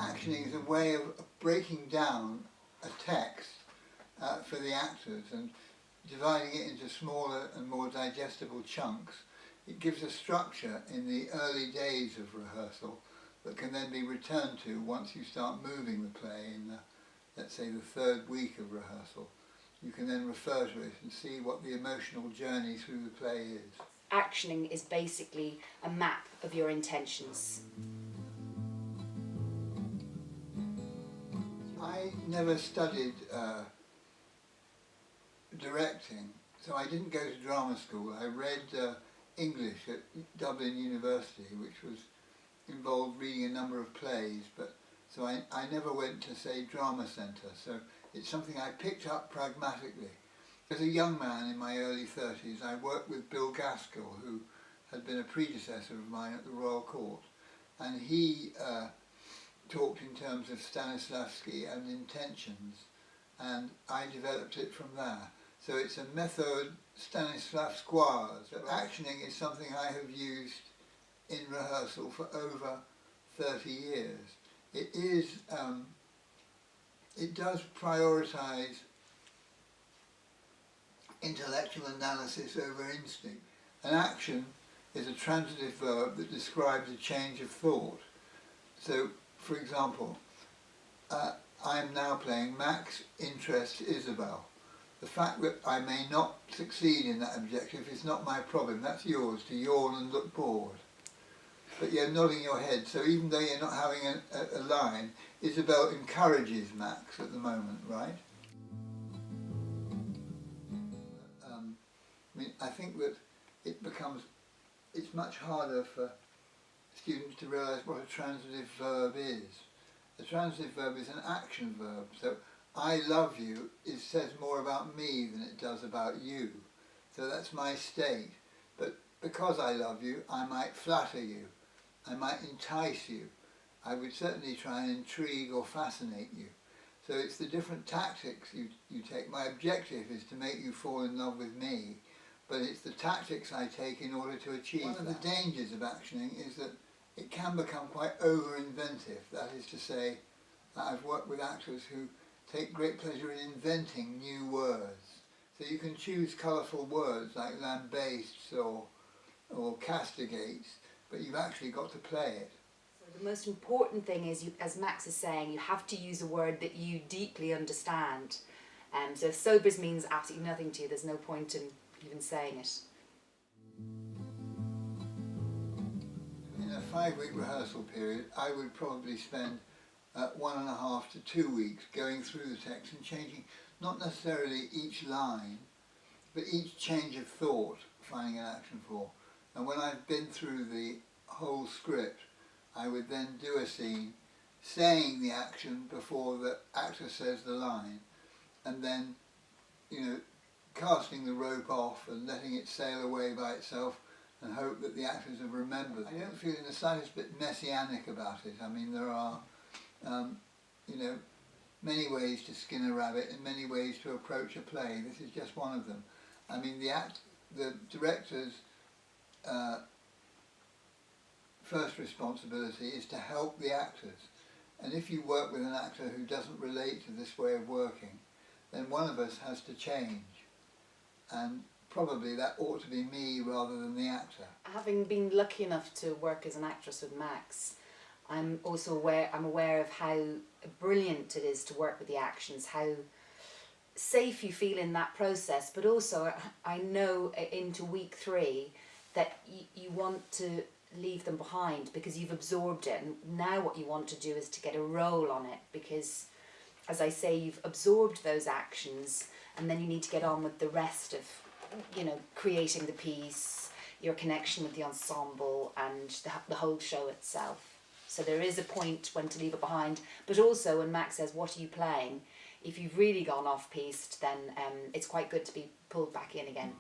actioning is a way of breaking down a text for the actors and dividing it into smaller and more digestible chunks. It gives a structure in the early days of rehearsal that can then be returned to once you start moving the play in the, let's say, the third week of rehearsal. You can then refer to it and see what the emotional journey through the play is. Actioning is basically a map of your intentions. I never studied directing, so I didn't go to drama school. I read English at Dublin University, which was involved reading a number of plays, but so I never went to, say, drama centre, so it's something I picked up pragmatically. As a young man in my early 30s, I worked with Bill Gaskell, who had been a predecessor of mine at the Royal Court, and he talked in terms of Stanislavski and intentions, and I developed it from there. So it's a method Stanislavskoise. Actioning is something I have used in rehearsal for over 30 years. It is, it does prioritise intellectual analysis over instinct. An action is a transitive verb that describes a change of thought. So, for example, I am now playing Max interests Isabel. The fact that I may not succeed in that objective is not my problem. That's yours, to yawn and look bored. But you're nodding your head, so even though you're not having a line, Isabel encourages Max at the moment, right? I think that it's much harder for students to realise what a transitive verb is. A transitive verb is an action verb, so I love you says more about me than it does about you. So that's my state. But because I love you, I might flatter you, I might entice you, I would certainly try and intrigue or fascinate you. So it's the different tactics you take. My objective is to make you fall in love with me, but it's the tactics I take in order to achieve that. One of the dangers of actioning is that it can become quite over-inventive. That is to say, I've worked with actors who take great pleasure in inventing new words. So you can choose colourful words like lambastes or castigates, but you've actually got to play it. So the most important thing is, as Max is saying, you have to use a word that you deeply understand. So if sobers means absolutely nothing to you, there's no point in even saying it. In a 5-week rehearsal period, I would probably spend 1.5 to 2 weeks going through the text and changing, not necessarily each line, but each change of thought, finding an action for. And when I've been through the whole script, I would then do a scene, saying the action before the actor says the line, and then, casting the rope off and letting it sail away by itself and hope that the actors have remembered. I don't feel in the slightest bit messianic about it. I mean, there are, many ways to skin a rabbit and many ways to approach a play. This is just one of them. I mean, the director's first responsibility is to help the actors. And if you work with an actor who doesn't relate to this way of working, then one of us has to change. And probably that ought to be me rather than the actor. Having been lucky enough to work as an actress with Max, I'm aware of how brilliant it is to work with the actions, how safe you feel in that process, but also I know into week 3 that you want to leave them behind because you've absorbed it, and now what you want to do is to get a roll on it, because as I say, you've absorbed those actions and then you need to get on with the rest of, creating the piece, your connection with the ensemble and the whole show itself. So there is a point when to leave it behind, but also when Max says, what are you playing? If you've really gone off-piste, then it's quite good to be pulled back in again.